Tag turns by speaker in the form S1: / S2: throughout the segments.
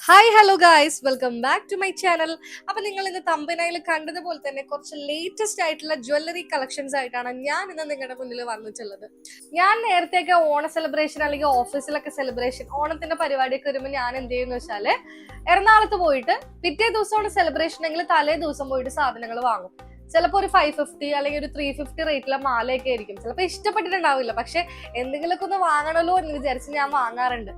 S1: Hi hello guys, welcome back to my channel. അപ്പൊ നിങ്ങൾ ഇന്ന് തമ്പനയിൽ കണ്ടതുപോലെ തന്നെ കുറച്ച് ലേറ്റസ്റ്റ് ആയിട്ടുള്ള ജ്വല്ലറി കളക്ഷൻസ് ആയിട്ടാണ് ഞാൻ ഇന്ന് നിങ്ങളുടെ മുന്നിൽ വന്നിട്ടുള്ളത്. ഞാൻ നേരത്തെയൊക്കെ ഓണ സെലിബ്രേഷൻ അല്ലെങ്കിൽ ഓഫീസിലൊക്കെ സെലിബ്രേഷൻ ഓണത്തിന്റെ പരിപാടിയൊക്കെ വരുമ്പോൾ ഞാൻ എന്ത് ചെയ്യുന്ന വെച്ചാല് എറണാകുളത്ത് പോയിട്ട് പിറ്റേ ദിവസമാണ് സെലിബ്രേഷൻ എങ്കിൽ തലേ ദിവസം പോയിട്ട് സാധനങ്ങൾ വാങ്ങും. ചിലപ്പോൾ ഒരു 550 അല്ലെങ്കിൽ ഒരു 350 റേറ്റിലെ മാലയൊക്കെ ആയിരിക്കും. ചിലപ്പോൾ ഇഷ്ടപ്പെട്ടിട്ടുണ്ടാവില്ല, പക്ഷെ എന്തെങ്കിലുമൊക്കെ ഒന്ന് വാങ്ങണമല്ലോ എന്ന് വിചാരിച്ച് ഞാൻ വാങ്ങാറുണ്ട്.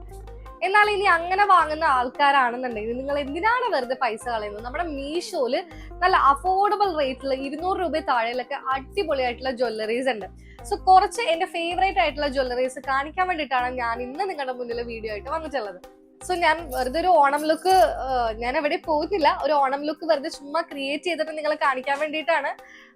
S1: എന്നാൽ ഇനി അങ്ങനെ വാങ്ങുന്ന ആൾക്കാരാണെന്നുണ്ടെങ്കിൽ നിങ്ങൾ എന്തിനാണ് വെറുതെ പൈസ കളയുന്നത്? നമ്മുടെ മീഷോയില് നല്ല അഫോർഡബിൾ റേറ്റിൽ 200 രൂപ താഴെയിലൊക്കെ അടിപൊളിയായിട്ടുള്ള ജ്വല്ലറീസ് ഉണ്ട്. സോ കുറച്ച് എന്റെ ഫേവറേറ്റ് ആയിട്ടുള്ള ജ്വല്ലറീസ് കാണിക്കാൻ വേണ്ടിയിട്ടാണ് ഞാൻ ഇന്ന് നിങ്ങളുടെ മുന്നിൽ വീഡിയോ ആയിട്ട് വന്നിട്ടുള്ളത്. സോ ഞാൻ വെറുതെ ഒരു ഓണം ലുക്ക്, ഞാൻ എവിടെ പോകുന്നില്ല, ഒരു ഓണം ലുക്ക് വെറുതെ ചുമ്മാ ക്രിയേറ്റ് ചെയ്തിട്ട് നിങ്ങളെ കാണിക്കാൻ വേണ്ടിയിട്ടാണ്.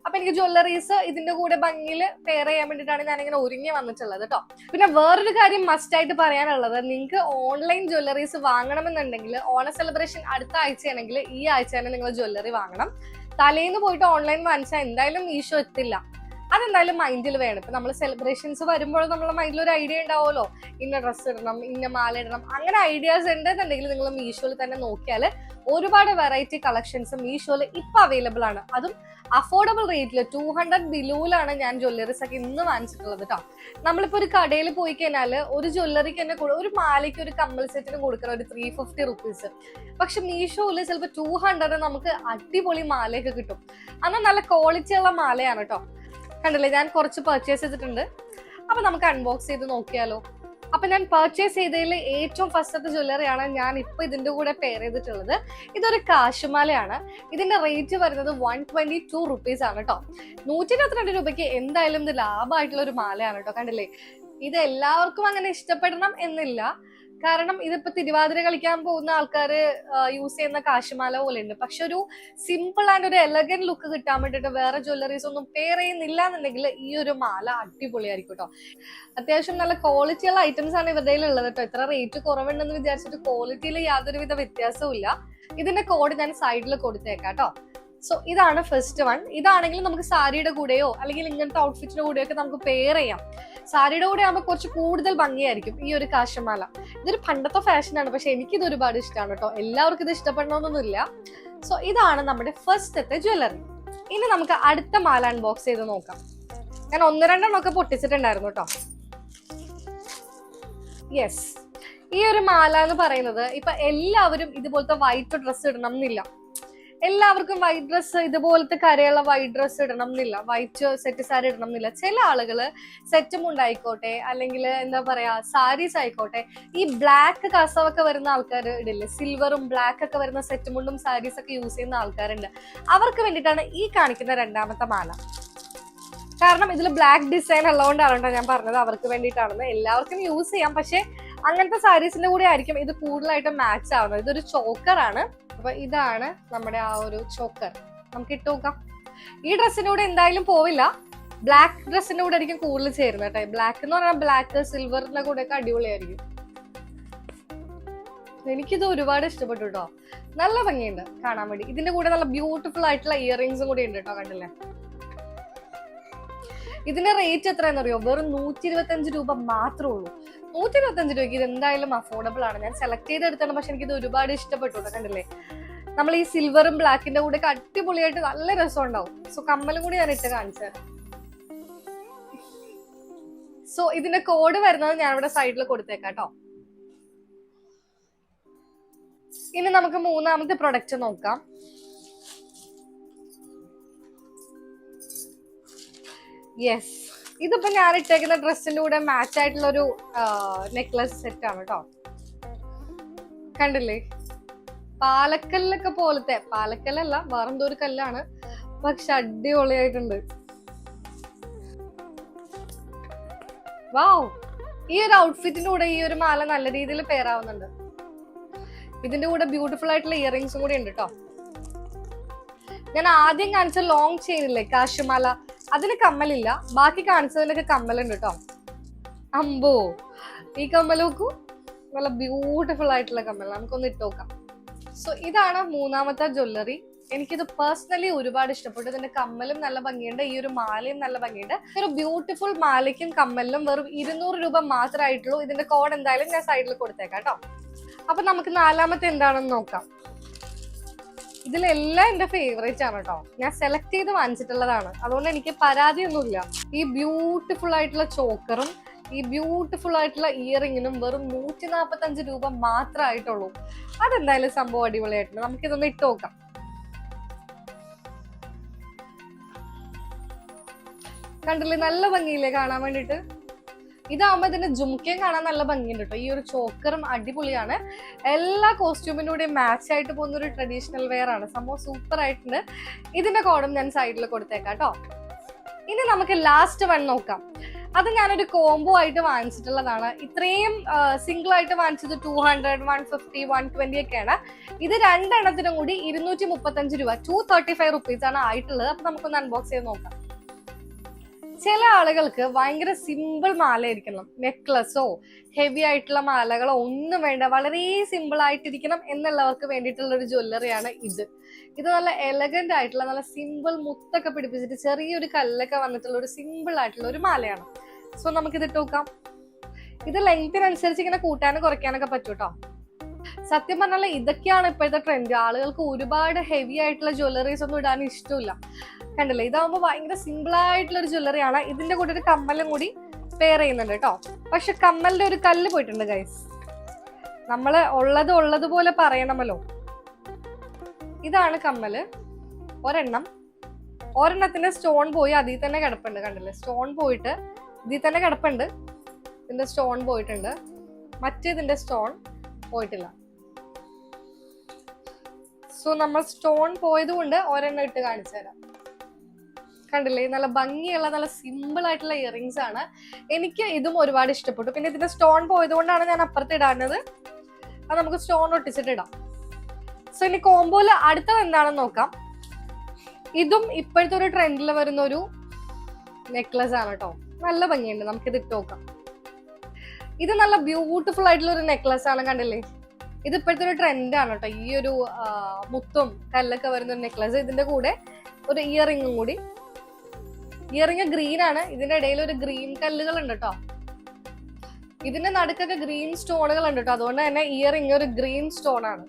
S1: അപ്പൊ എനിക്ക് ജ്വല്ലറീസ് ഇതിന്റെ കൂടെ ഭംഗിയിൽ പെയർ ചെയ്യാൻ വേണ്ടിയിട്ടാണ് ഞാൻ ഇങ്ങനെ ഒരുങ്ങി വന്നിട്ടുള്ളത് കേട്ടോ. പിന്നെ വേറൊരു കാര്യം മസ്റ്റ് ആയിട്ട് പറയാനുള്ളത്, നിങ്ങൾക്ക് ഓൺലൈൻ ജ്വല്ലറീസ് വാങ്ങണമെന്നുണ്ടെങ്കിൽ ഓണ സെലിബ്രേഷൻ അടുത്ത ആഴ്ചയാണെങ്കിൽ ഈ ആഴ്ച തന്നെ നിങ്ങൾ ജ്വല്ലറി വാങ്ങണം. തലേന്ന് പോയിട്ട് ഓൺലൈൻ വാങ്ങിച്ചാൽ എന്തായാലും മീഷോ എത്തില്ല. അതെന്തായാലും മൈൻഡിൽ വേണം. ഇപ്പൊ നമ്മൾ സെലിബ്രേഷൻസ് വരുമ്പോൾ നമ്മുടെ മൈൻഡിൽ ഒരു ഐഡിയ ഉണ്ടാവുമല്ലോ, ഇന്ന ഡ്രസ്സ് ഇടണം, ഇന്ന മാല ഇടണം, അങ്ങനെ ഐഡിയാസ് ഉണ്ടെന്നുണ്ടെങ്കിൽ നിങ്ങൾ മീഷോയിൽ തന്നെ നോക്കിയാൽ ഒരുപാട് വെറൈറ്റി കളക്ഷൻസ് മീഷോയിൽ ഇപ്പൊ അവൈലബിൾ ആണ്. അതും അഫോർഡബിൾ റേറ്റിൽ 200 ബിലോയിലാണ് ഞാൻ ജ്വല്ലറീസ് ഒക്കെ ഇന്ന് വാങ്ങിച്ചിട്ടുള്ളത് കേട്ടോ. നമ്മളിപ്പോ ഒരു കടയിൽ പോയി കഴിഞ്ഞാൽ ഒരു ജ്വല്ലറിക്ക് തന്നെ ഒരു മാലയ്ക്ക് ഒരു കമ്മൽ സെറ്റിന് കൊടുക്കണം ഒരു 350 റുപ്പീസ്. പക്ഷെ മീഷോയിൽ ചിലപ്പോൾ 200 നമുക്ക് അടിപൊളി മാലയൊക്കെ കിട്ടും. എന്നാൽ നല്ല ക്വാളിറ്റി ഉള്ള മാലയാണ് കേട്ടോ. കണ്ടില്ലേ, ഞാൻ കുറച്ച് പർച്ചേസ് ചെയ്തിട്ടുണ്ട്. അപ്പൊ നമുക്ക് അൺബോക്സ് ചെയ്ത് നോക്കിയാലോ. അപ്പൊ ഞാൻ പർച്ചേസ് ചെയ്തതിൽ ഏറ്റവും ഫസ്റ്റത്തെ ജ്വല്ലറിയാണ് ഞാൻ ഇപ്പൊ ഇതിന്റെ കൂടെ പെയർ ചെയ്തിട്ടുള്ളത്. ഇതൊരു കാശുമാലയാണ്. ഇതിന്റെ റേറ്റ് വരുന്നത് 122 റുപ്പീസ് ആണ് കേട്ടോ. 122 രൂപയ്ക്ക് എന്തായാലും ഇത് ലാഭമായിട്ടുള്ള ഒരു മാലയാണ് കേട്ടോ. കണ്ടില്ലേ, ഇത് എല്ലാവർക്കും അങ്ങനെ ഇഷ്ടപ്പെടണം എന്നില്ല. കാരണം ഇതിപ്പോ തിരുവാതിര കളിക്കാൻ പോകുന്ന ആൾക്കാർ യൂസ് ചെയ്യുന്ന കാശുമാല പോലെ ഉണ്ട്. പക്ഷെ ഒരു സിമ്പിൾ ആൻഡ് ഒരു എലഗൻ ലുക്ക് കിട്ടാൻ വേണ്ടിയിട്ട് വേറെ ജ്വല്ലറീസ് ഒന്നും പെയർ ചെയ്യുന്നില്ല എന്നുണ്ടെങ്കിൽ ഈ ഒരു മാല അടിപൊളിയായിരിക്കും കേട്ടോ. അത്യാവശ്യം നല്ല ക്വാളിറ്റിയുള്ള ഐറ്റംസ് ആണ് ഇവരുടെ ഉള്ളത് കേട്ടോ. ഇത്ര റേറ്റ് കുറവുണ്ടെന്ന് വിചാരിച്ചിട്ട് ക്വാളിറ്റിയിൽ യാതൊരുവിധ വ്യത്യാസവും ഇല്ല. ഇതിന്റെ കോഡ് ഞാൻ സൈഡിൽ കൊടുത്തേക്കാം കേട്ടോ. സോ ഇതാണ് ഫസ്റ്റ് വൺ. ഇതാണെങ്കിൽ നമുക്ക് സാരിയുടെ കൂടെയോ അല്ലെങ്കിൽ ഇങ്ങനത്തെ ഔട്ട്ഫിറ്റിന്റെ കൂടെയോ ഒക്കെ നമുക്ക് പെയർ ചെയ്യാം. സാരിയുടെ കൂടെ ആകുമ്പോൾ കുറച്ച് കൂടുതൽ ഭംഗിയായിരിക്കും ഈ ഒരു കാശമാല. ഇതൊരു പണ്ടത്തെ ഫാഷനാണ്, പക്ഷെ എനിക്കിത് ഒരുപാട് ഇഷ്ടമാണ് കേട്ടോ. എല്ലാവർക്കും ഇത് ഇഷ്ടപ്പെടണമെന്നൊന്നുമില്ല. സോ ഇതാണ് നമ്മുടെ ഫസ്റ്റത്തെ ജ്വല്ലറി. ഇനി നമുക്ക് അടുത്ത മാല അൺബോക്സ് ചെയ്ത് നോക്കാം. ഞാൻ 1-2 ഒക്കെ പൊട്ടിച്ചിട്ടുണ്ടായിരുന്നു കേട്ടോ. യെസ്, ഈ ഒരു മാല എന്ന് പറയുന്നത് ഇപ്പൊ എല്ലാവരും ഇതുപോലത്തെ വൈറ്റ് ഡ്രസ്സ് ഇടണം എന്നില്ല. എല്ലാവർക്കും വൈറ്റ് ഡ്രസ്സ്, ഇതുപോലത്തെ കരയുള്ള വൈറ്റ് ഡ്രസ്സ് ഇടണം എന്നില്ല, വൈറ്റ് സെറ്റ് സാരി ഇടണം എന്നില്ല. ചില ആളുകള് സെറ്റ് മുണ്ടായിക്കോട്ടെ അല്ലെങ്കിൽ എന്താ പറയാ സാരീസ് ആയിക്കോട്ടെ, ഈ ബ്ലാക്ക് കസവൊക്കെ വരുന്ന ആൾക്കാർ ഇടില്ലേ, സിൽവറും ബ്ലാക്ക് ഒക്കെ വരുന്ന സെറ്റ് മുണ്ടും സാരീസ് ഒക്കെ യൂസ് ചെയ്യുന്ന ആൾക്കാരുണ്ട്. അവർക്ക് വേണ്ടിയിട്ടാണ് ഈ കാണിക്കുന്ന രണ്ടാമത്തെ മാല. കാരണം ഇതിൽ ബ്ലാക്ക് ഡിസൈൻ ഉള്ളതുകൊണ്ടാണ് ഞാൻ പറഞ്ഞത് അവർക്ക് വേണ്ടിയിട്ടാണെന്ന്. എല്ലാവർക്കും യൂസ് ചെയ്യാം, പക്ഷെ അങ്ങനത്തെ സാരീസിന്റെ കൂടെ ആയിരിക്കും ഇത് കൂടുതലായിട്ട് മാച്ച് ആവുന്നത്. ഇതൊരു ചോക്കറാണ്. അപ്പൊ ഇതാണ് നമ്മുടെ ആ ഒരു ചോക്കർ. നമുക്ക് ഇട്ട് നോക്കാം. ഈ ഡ്രസ്സിന്റെ കൂടെ എന്തായാലും പോവില്ല, ബ്ലാക്ക് ഡ്രസ്സിന്റെ കൂടെ ആയിരിക്കും കൂടുതൽ ചേരുന്നത് കേട്ടോ. ബ്ലാക്ക് എന്ന് പറഞ്ഞാൽ ബ്ലാക്ക് സിൽവറിന്റെ കൂടെ ഒക്കെ അടിപൊളിയായിരിക്കും. എനിക്കിത് ഒരുപാട് ഇഷ്ടപ്പെട്ടു കേട്ടോ. നല്ല ഭംഗിയുണ്ട് കാണാൻ വേണ്ടി. ഇതിന്റെ കൂടെ നല്ല ബ്യൂട്ടിഫുൾ ആയിട്ടുള്ള ഇയറിംഗ്സും കൂടി ഉണ്ട് കേട്ടോ. കണ്ടില്ലേ, ഇതിന്റെ റേറ്റ് എത്രയാണെന്നറിയോ? വെറും 125 രൂപ മാത്രമേ ഉള്ളൂ. 125 രൂപയ്ക്ക് ഇത് എന്തായാലും അഫോർഡബിൾ ആണ്. ഞാൻ സെലക്ട് ചെയ്തെടുത്താണ്, പക്ഷെ എനിക്കിത് ഒരുപാട് ഇഷ്ടപ്പെട്ടു. കണ്ടില്ലേ, നമ്മൾ ഈ സിൽവറും ബ്ലാക്കിന്റെ കൂടെ ഒക്കെ അടിപൊളിയായിട്ട് നല്ല രസം ഉണ്ടാവും. സോ കമ്മലും കൂടി ഞാൻ ഇട്ട് കാണിച്ചത്. സോ ഇതിന്റെ കോഡ് വരുന്നത് ഞാൻ ഇവിടെ സൈഡിൽ കൊടുത്തേക്കാം കേട്ടോ. ഇനി നമുക്ക് മൂന്നാമത്തെ പ്രൊഡക്റ്റ് നോക്കാം. യെസ്, ഇതിപ്പോ ഞാൻ ഇട്ടേക്കുന്ന ഡ്രസ്സിന്റെ കൂടെ മാച്ച് ആയിട്ടുള്ള ഒരു നെക്ലസ് സെറ്റ് ആണ് കേട്ടോ. കണ്ടില്ലേ, പാലക്കല്ലൊക്കെ പോലത്തെ, പാലക്കല്ലല്ല വേറെന്തോ ഒരു കല്ലാണ്, പക്ഷെ അടിപൊളിയായിട്ടുണ്ട്. വാവ്, ഈ ഒരു ഔട്ട്ഫിറ്റിന്റെ കൂടെ ഈ ഒരു മാല നല്ല രീതിയിൽ പെയർ ആവുന്നുണ്ട്. ഇതിന്റെ കൂടെ ബ്യൂട്ടിഫുൾ ആയിട്ടുള്ള ഇയറിംഗ്സും കൂടി ഉണ്ട് കേട്ടോ. ഞാൻ ആദ്യം കാണിച്ച ലോങ് ചെയിൻ ഇല്ലേ കാശുമാല, അതിന് കമ്മലില്ല. ബാക്കി കാണിച്ചതിലൊക്കെ കമ്മലുണ്ട് കേട്ടോ. അമ്പോ, ഈ കമ്മൽ നോക്കൂ, നല്ല ബ്യൂട്ടിഫുൾ ആയിട്ടുള്ള കമ്മൽ. നമുക്കൊന്ന് ഇട്ട് നോക്കാം. സോ ഇതാണ് മൂന്നാമത്തെ ജ്വല്ലറി. എനിക്കിത് പേഴ്സണലി ഒരുപാട് ഇഷ്ടപ്പെട്ടു. ഇതിന്റെ കമ്മലും നല്ല ഭംഗിയുണ്ട്, ഈ ഒരു മാലയും നല്ല ഭംഗിയുണ്ട്. ഒരു ബ്യൂട്ടിഫുൾ മാലയ്ക്കും കമ്മലിനും വെറും 200 രൂപ മാത്രമായിട്ടുള്ളൂ. ഇതിന്റെ കോഡ് എന്തായാലും ഞാൻ സൈഡിൽ കൊടുത്തേക്കാം കേട്ടോ. അപ്പൊ നമുക്ക് നാലാമത്തെ എന്താണെന്ന് നോക്കാം. ഇതിലെല്ലാം എന്റെ ഫേവറേറ്റ് ആണ് കേട്ടോ. ഞാൻ സെലക്ട് ചെയ്ത് വാങ്ങിച്ചിട്ടുള്ളതാണ്, അതുകൊണ്ട് എനിക്ക് പരാതിയൊന്നുമില്ല. ഈ ബ്യൂട്ടിഫുൾ ആയിട്ടുള്ള ചോക്കറും ഈ ബ്യൂട്ടിഫുൾ ആയിട്ടുള്ള ഇയറിങ്ങിനും വെറും 145 രൂപ മാത്രമായിട്ടുള്ളൂ. അതെന്തായാലും സംഭവം അടിപൊളിയായിട്ടുണ്ട്. നമുക്കിതൊന്ന് ഇട്ട് നോക്കാം. കണ്ടില്ലേ, നല്ല ഭംഗിയില്ലേ കാണാൻ വേണ്ടിട്ട്. ഇതാവുമ്പോ ഇതിന്റെ ജുംക്കയും കാണാൻ നല്ല ഭംഗിയുണ്ട് കേട്ടോ. ഈ ഒരു ചോക്കറും അടിപൊളിയാണ്. എല്ലാ കോസ്റ്റ്യൂമിന്റെ കൂടെ മാച്ച് ആയിട്ട് പോകുന്ന ഒരു ട്രഡീഷണൽ വെയർ ആണ്. സംഭവം സൂപ്പർ ആയിട്ടുണ്ട്. ഇതിന്റെ കോഡും ഞാൻ സൈഡിൽ കൊടുത്തേക്കാം കേട്ടോ. ഇനി നമുക്ക് ലാസ്റ്റ് വൺ നോക്കാം. അത് ഞാനൊരു കോംബോ ആയിട്ട് വാങ്ങിച്ചിട്ടുള്ളതാണ്. ഇത്രയും സിംഗിൾ ആയിട്ട് വാങ്ങിച്ചത് 200, 150, 120 ഒക്കെയാണ്. ഇത് രണ്ടെണ്ണത്തിനും കൂടി 235 രൂപ, 235 റുപ്പീസ് ആണ് ആയിട്ടുള്ളത്. അപ്പൊ നമുക്കൊന്ന് അൺബോക്സ് ചെയ്ത് നോക്കാം. ചില ആളുകൾക്ക് ഭയങ്കര സിമ്പിൾ മാലയായിരിക്കണം, നെക്ലസോ ഹെവി ആയിട്ടുള്ള മാലകളോ ഒന്നും വേണ്ട, വളരെ സിമ്പിൾ ആയിട്ടിരിക്കണം എന്നുള്ളവർക്ക് വേണ്ടിയിട്ടുള്ള ഒരു ജ്വല്ലറിയാണ് ഇത്. ഇത് നല്ല എലഗന്റ് ആയിട്ടുള്ള, നല്ല സിമ്പിൾ മുത്തൊക്കെ പിടിപ്പിച്ചിട്ട് ചെറിയൊരു കല്ലൊക്കെ വന്നിട്ടുള്ള ഒരു സിമ്പിൾ ആയിട്ടുള്ള ഒരു മാലയാണ്. സോ നമുക്കിത് ഇട്ട് നോക്കാം. ഇത് ലെങ്തിനനുസരിച്ച് ഇങ്ങനെ കൂട്ടാനും കുറയ്ക്കാനൊക്കെ പറ്റും കേട്ടോ. സത്യം പറഞ്ഞാൽ ഇതൊക്കെയാണ് ഇപ്പോഴത്തെ ട്രെൻഡ്. ആളുകൾക്ക് ഒരുപാട് ഹെവി ആയിട്ടുള്ള ജ്വല്ലറീസ് ഒന്നും ഇടാൻ ഇഷ്ടമില്ല. കണ്ടില്ലേ, ഇതാവുമ്പോ ഭയങ്കര സിമ്പിൾ ആയിട്ടുള്ള ഒരു ജ്വല്ലറിയാണ്. ഇതിന്റെ കൂടെ ഒരു കമ്മലും കൂടി പെയർ ചെയ്യുന്നുണ്ട് കേട്ടോ. പക്ഷെ കമ്മലിന്റെ ഒരു കല്ല് പോയിട്ടുണ്ട് ഗൈസ്. നമ്മള് ഉള്ളതുപോലെ പറയണമല്ലോ. ഇതാണ് കമ്മല്, ഒരെണ്ണത്തിന്റെ സ്റ്റോൺ പോയി അതിൽ തന്നെ കിടപ്പുണ്ട്. കണ്ടില്ലേ, സ്റ്റോൺ പോയിട്ട് ഇതിൽ തന്നെ കിടപ്പുണ്ട്. ഇതിന്റെ സ്റ്റോൺ പോയിട്ടുണ്ട്, മറ്റേതിന്റെ സ്റ്റോൺ പോയിട്ടില്ല. സോ നമ്മൾ സ്റ്റോൺ പോയത് കൊണ്ട് ഒരെണ്ണം ഇട്ട് കാണിച്ചു തരാം. കണ്ടില്ലേ, നല്ല ഭംഗിയുള്ള നല്ല സിമ്പിൾ ആയിട്ടുള്ള ഇയറിങ്സ് ആണ്. എനിക്ക് ഇതും ഒരുപാട് ഇഷ്ടപ്പെട്ടു. പിന്നെ ഇതിന്റെ സ്റ്റോൺ പോയത് കൊണ്ടാണ് ഞാൻ അപ്പുറത്ത് ഇടാഞ്ഞത്. അത് നമുക്ക് സ്റ്റോൺ ഒട്ടിച്ചിട്ട് ഇടാം. സോ ഇനി കോംബോയില് അടുത്തത് എന്താണെന്ന് നോക്കാം. ഇതും ഇപ്പോഴത്തെ ഒരു ട്രെൻഡിൽ വരുന്ന ഒരു നെക്ലസ് ആണ് കേട്ടോ. നല്ല ഭംഗിയുണ്ട്, നമുക്കിത് ഇട്ട് നോക്കാം. ഇത് നല്ല ബ്യൂട്ടിഫുൾ ആയിട്ടുള്ള ഒരു നെക്ലസ് ആണ്. കണ്ടില്ലേ, ഇത് ഇപ്പോഴത്തെ ഒരു ട്രെൻഡാണ് കേട്ടോ. ഈ ഒരു മുത്തും കല്ലൊക്കെ വരുന്ന ഒരു നെക്ലസ്. ഇതിന്റെ കൂടെ ഒരു ഇയറിങ്ങും കൂടി. ഇയറിങ് ഗ്രീൻ ആണ്. ഇതിന്റെ ഇടയിൽ ഒരു ഗ്രീൻ കല്ലുകൾ ഉണ്ട് കേട്ടോ. ഇതിന്റെ നടുക്കൊക്കെ ഗ്രീൻ സ്റ്റോണുകൾ ഉണ്ട് കേട്ടോ. അതുകൊണ്ട് തന്നെ ഇയറിങ് ഒരു ഗ്രീൻ സ്റ്റോൺ ആണ്.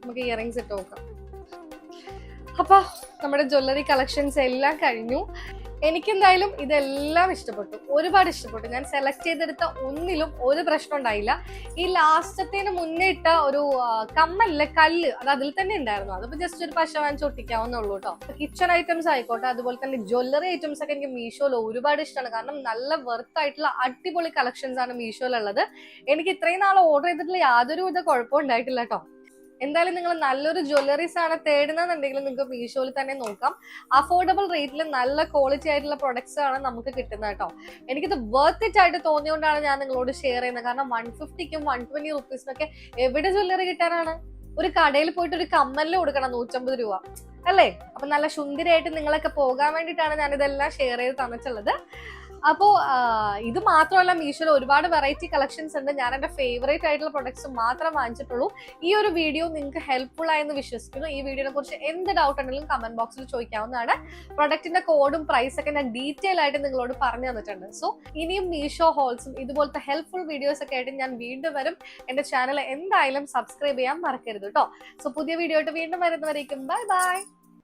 S1: നമുക്ക് ഇയറിങ്സ് ഇട്ട് നോക്കാം. അപ്പൊ നമ്മുടെ ജ്വല്ലറി കളക്ഷൻസ് എല്ലാം കഴിഞ്ഞു. എനിക്കെന്തായാലും ഇതെല്ലാം ഇഷ്ടപ്പെട്ടു, ഒരുപാട് ഇഷ്ടപ്പെട്ടു. ഞാൻ സെലക്ട് ചെയ്തെടുത്ത ഒന്നിലും ഒരു പ്രശ്നം ഉണ്ടായില്ല. ഈ ലാസ്റ്റത്തേന് മുന്നേ ഇട്ട ഒരു കമ്മലിലെ കല്ല് അത് അതിൽ തന്നെ ഉണ്ടായിരുന്നു. അതിപ്പോ ജസ്റ്റ് ഒരു പശ വാങ്ങിച്ച് ഒട്ടിക്കാവുന്നുള്ളൂ കേട്ടോ. കിച്ചൺ ഐറ്റംസ് ആയിക്കോട്ടെ, അതുപോലെ തന്നെ ജ്വല്ലറി ഐറ്റംസ് ഒക്കെ എനിക്ക് മീഷോയിൽ ഒരുപാട് ഇഷ്ടമാണ്. കാരണം നല്ല വെർത്ത് ആയിട്ടുള്ള അടിപൊളി കളക്ഷൻസ് ആണ് മീഷോയിലുള്ളത്. എനിക്ക് ഇത്രയും നാൾ ഓർഡർ ചെയ്തിട്ടുള്ള യാതൊരുവിധ കുഴപ്പവും ഉണ്ടായിട്ടില്ല കേട്ടോ. എന്തായാലും നിങ്ങൾ നല്ലൊരു ജ്വല്ലറീസ് ആണ് തേടുന്നതെന്നുണ്ടെങ്കിൽ നിങ്ങൾക്ക് മീഷോയിൽ തന്നെ നോക്കാം. അഫോർഡബിൾ റേറ്റിൽ നല്ല ക്വാളിറ്റി ആയിട്ടുള്ള പ്രൊഡക്ട്സ് ആണ് നമുക്ക് കിട്ടുന്നത് കേട്ടോ. എനിക്കിത് വർത്ത് ഇറ്റ് ആയിട്ട് തോന്നിയോണ്ടാണ് ഞാൻ നിങ്ങളോട് ഷെയർ ചെയ്യുന്നത്. കാരണം 150ക്കും 120 റുപ്പീസിനൊക്കെ എവിടെ ജ്വല്ലറി കിട്ടാനാണ്? ഒരു കടയിൽ പോയിട്ട് ഒരു കമ്മലിന് കൊടുക്കണം 150 രൂപ അല്ലേ? അപ്പൊ നല്ല സുന്ദരിയായിട്ട് നിങ്ങളൊക്കെ പോകാൻ വേണ്ടിയിട്ടാണ് ഞാൻ ഇതെല്ലാം ഷെയർ ചെയ്ത് തന്നിട്ടുള്ളത്. അപ്പോ ഇത് മാത്രമല്ല, മീഷോയിൽ ഒരുപാട് വെറൈറ്റി കളക്ഷൻസ് ഉണ്ട്. ഞാൻ എന്റെ ഫേവറേറ്റ് ആയിട്ടുള്ള പ്രൊഡക്ട്സ് മാത്രം വാങ്ങിച്ചിട്ടുള്ളൂ. ഈ ഒരു വീഡിയോ നിങ്ങൾക്ക് ഹെൽപ്ഫുൾ ആയെന്ന് വിശ്വസിക്കുന്നു. ഈ വീഡിയോനെ കുറിച്ച് എന്ത് ഡൗട്ട് ഉണ്ടെങ്കിലും കമന്റ് ബോക്സിൽ ചോദിക്കാവുന്നതാണ്. പ്രൊഡക്റ്റിന്റെ കോഡും പ്രൈസ് ഒക്കെ ഞാൻ ഡീറ്റെയിൽ ആയിട്ട് നിങ്ങളോട് പറഞ്ഞു തന്നിട്ടുണ്ട്. സോ ഇനിയും മീഷോ ഹോൾസും ഇതുപോലത്തെ ഹെൽപ്ഫുൾ വീഡിയോസ് ഒക്കെ ആയിട്ട് ഞാൻ വീണ്ടും വരും. എന്റെ ചാനൽ എന്തായാലും സബ്സ്ക്രൈബ് ചെയ്യാൻ മറക്കരുത് കേട്ടോ. സോ പുതിയ വീഡിയോ ആയിട്ട് വീണ്ടും വരുന്നവരേക്കും ബൈ ബൈ.